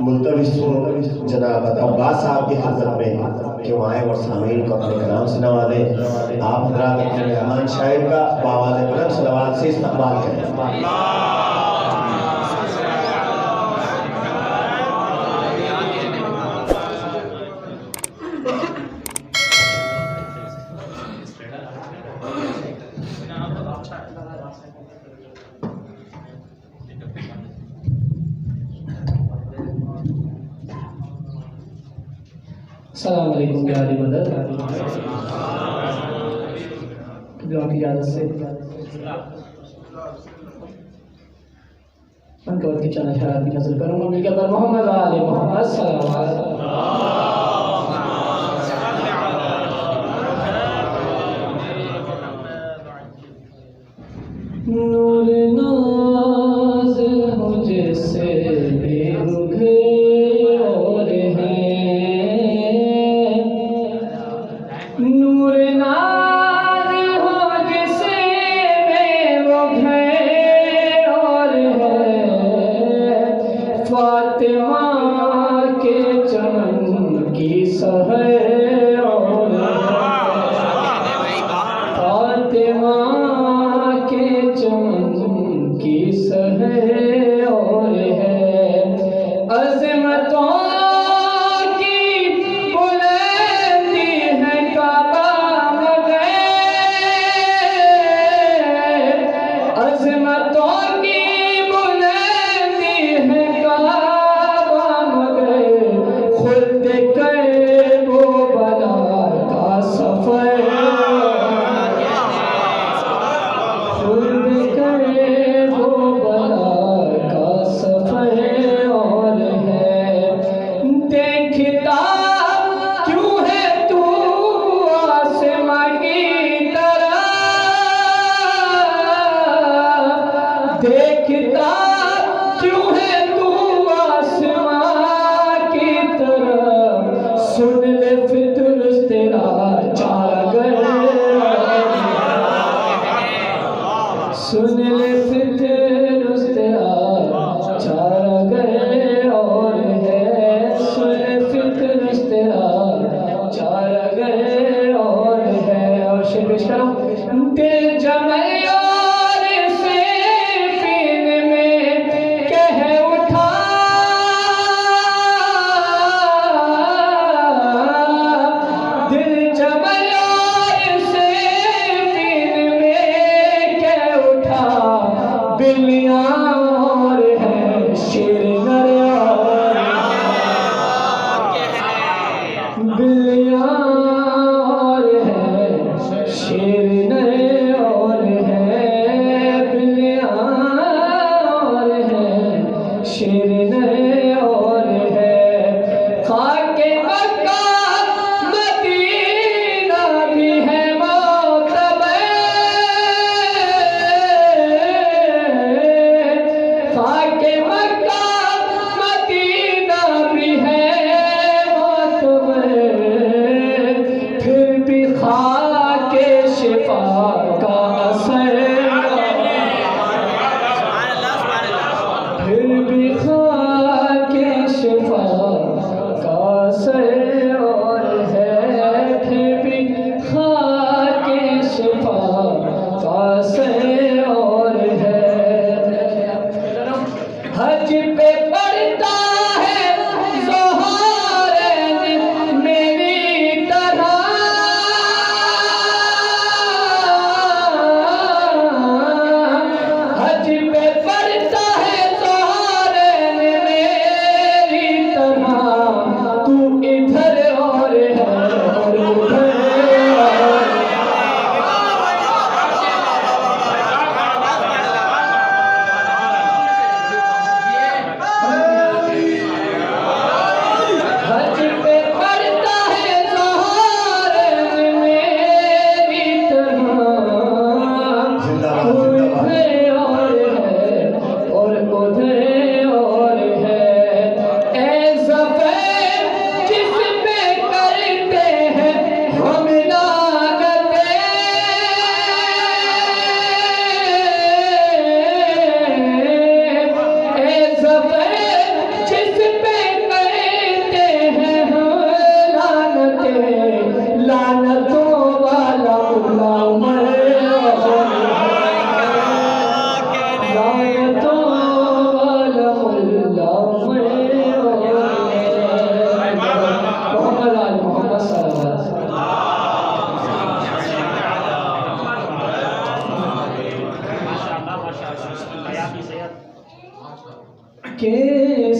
मुल्तविस जनाब अब्बास साहब की खिदमत में कि वहाँ और सामीन को अपने कलाम से नवाजे। आप हजरात अपने मेहमान शायर का बावाज़ बुलंद सलवात से इस्तकबाल करें। अस्सलाम वालेकुम प्यारी मदद की इजाज़त से उनके वक्त की चंद अशआर भी नज़र करूँगा मिलकर पर मोहम्मद आले मोहम्मद सल्लल्लाहु अलैहि वसल्लम। नूर नाज़ हो जैसे बेरुखे और हैं, नूर नाज़ हो जैसे बेरुखे और हैं, फातिमा के चमन की सहर और फातिमा के चमन की सहर और है, अज़मतों की बुलंदी है काबा मगर, अज़मतों की बुलंदी है काबा मगर, खुद कर वो बला का सफर, देखता क्यों है तू आसमां की तरफ, सुन ले फितुर तेरा चागर, सुन ले फितुर तेरा चागर और है, सुन ले फितुर तेरा चागर और है। और शेर पेश करो, दिल जमे बिल्लियाँ और है शेर नर, बिल्लियाँ और है शेर नर और है, बिल्लियाँ और है शेर नर और है, खाके मक्का मदीना भी है मोतबर, खाके मक्का मदीना भी है मोतबर, फिर भी खाके शिफा का असर, फिर भी खाके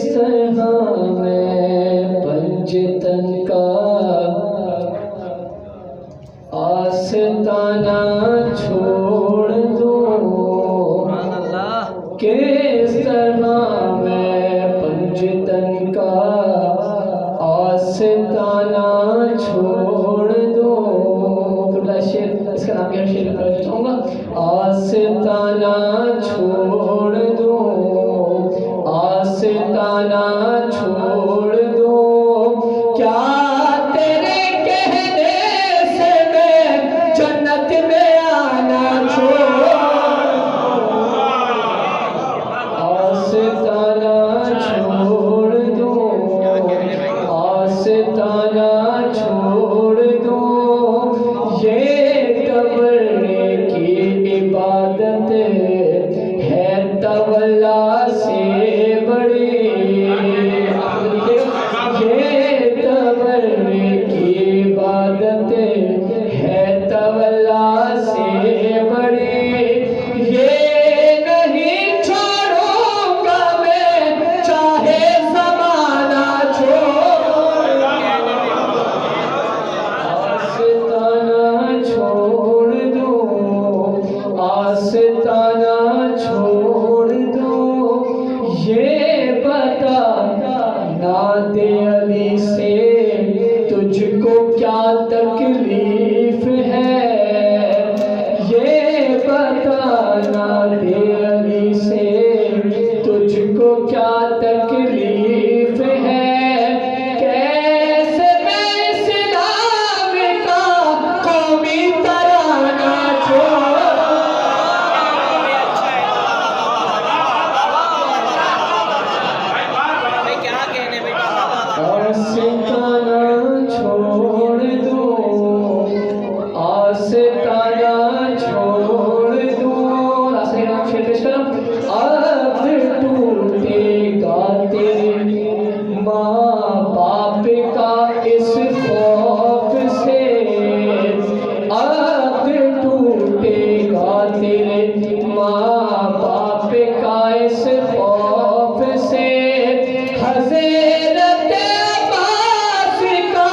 किस तरह मैं पंजतन का आस्ताना छोड़ दूं, किस तरह मैं पंजतन का आस्ताना छोड़ दूं। शेर, इसका नाम क्या शेर करना चाहूँगा। आस्ताना छोड़ दूं, आस्ताना छोड़ दूं, क्या तेरे कहने से मैं जन्नत में आना छोड़, आस्ताना छोड़ दूं, आस्ताना छोड़ दूं, ये कब्र की इबादत है तवल्ला से बड़ी, ये कब्र की इबादत है तवल्ला से बड़ी, ये नहीं छोड़ूंगा मैं चाहे ज़माना छोड़, आस्ताना छोड़ दूं, आस्ताना छोड़ दूं, ये बता नादे अली से तुझको क्या तकलीफ है, ये बता नादे अली से तुझको क्या तकलीफ है, कैसे मैं इस्लाम का कौमी तराना छोड़, आस्ताना छोड़ दूं, आस्ताना छोड़ दूं। आस्ते नाम शेर पेश करो। अब टूटेगा तेरे माँ बाप का इस खौफ से, अब टूटेगा तेरे माँ बाप का इस खौफ से, हज़रत अब्बास का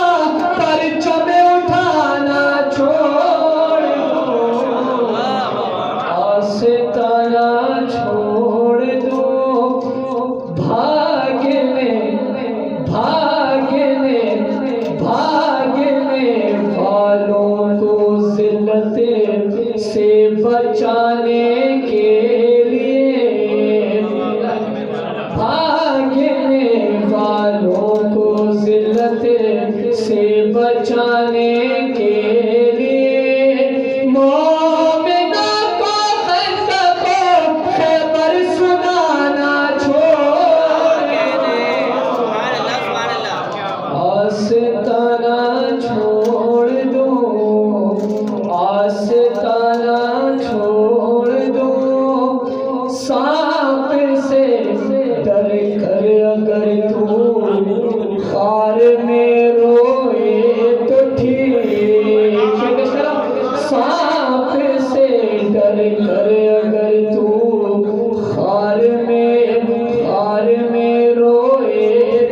परचम उठाना छोड़ दूं, आस्ताना छोड़ दूं, भागने वालों को ज़िल्लत से बचाने के लिए, भागने वालों को ज़िल्लत से बचाने के लिए, मोमिना को खंदक खैबर सुनाना छोड़, आस्ताना छोड़ दूं, आस्ताना छोड़ दूं, सांप से डर कर अगर तू खार में रोए तो ठीक, सांप से डर कर अगर तू खार में रोए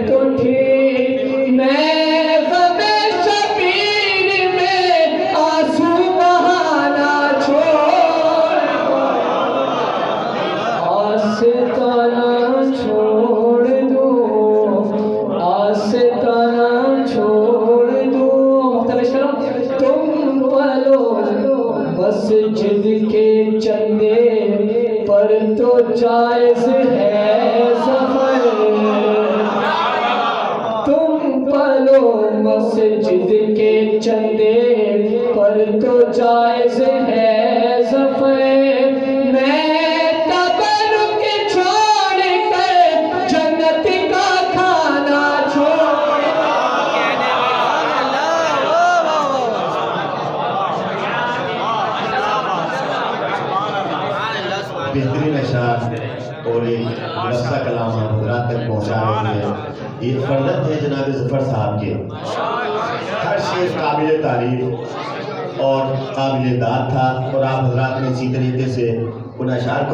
तो ठीक, मैं गमे शबीर में आंसू बहाना छोड़, आस्ताना छोड़ दूं, आस्ताना छोड़ दूं। मुख्तलिफ करो। तुम पलो मस्जिद के चंदे पर तो जायज़ है सफर, तुम पलो मस्जिद के चंदे पर तो जायज़ है सफर, मैं तबरुक छोड़ कर जन्नत का खाना छोड़, बेहतरीन अशार और एक रस्सा कलाम हज़रात तक पहुँचा रही है। ये फर्जत है जनाब ज़फ़र साहब के। हर शेर काबिल तारीफ और काबिल दाद था और आप हज़रात ने इसी तरीके से उन अशार को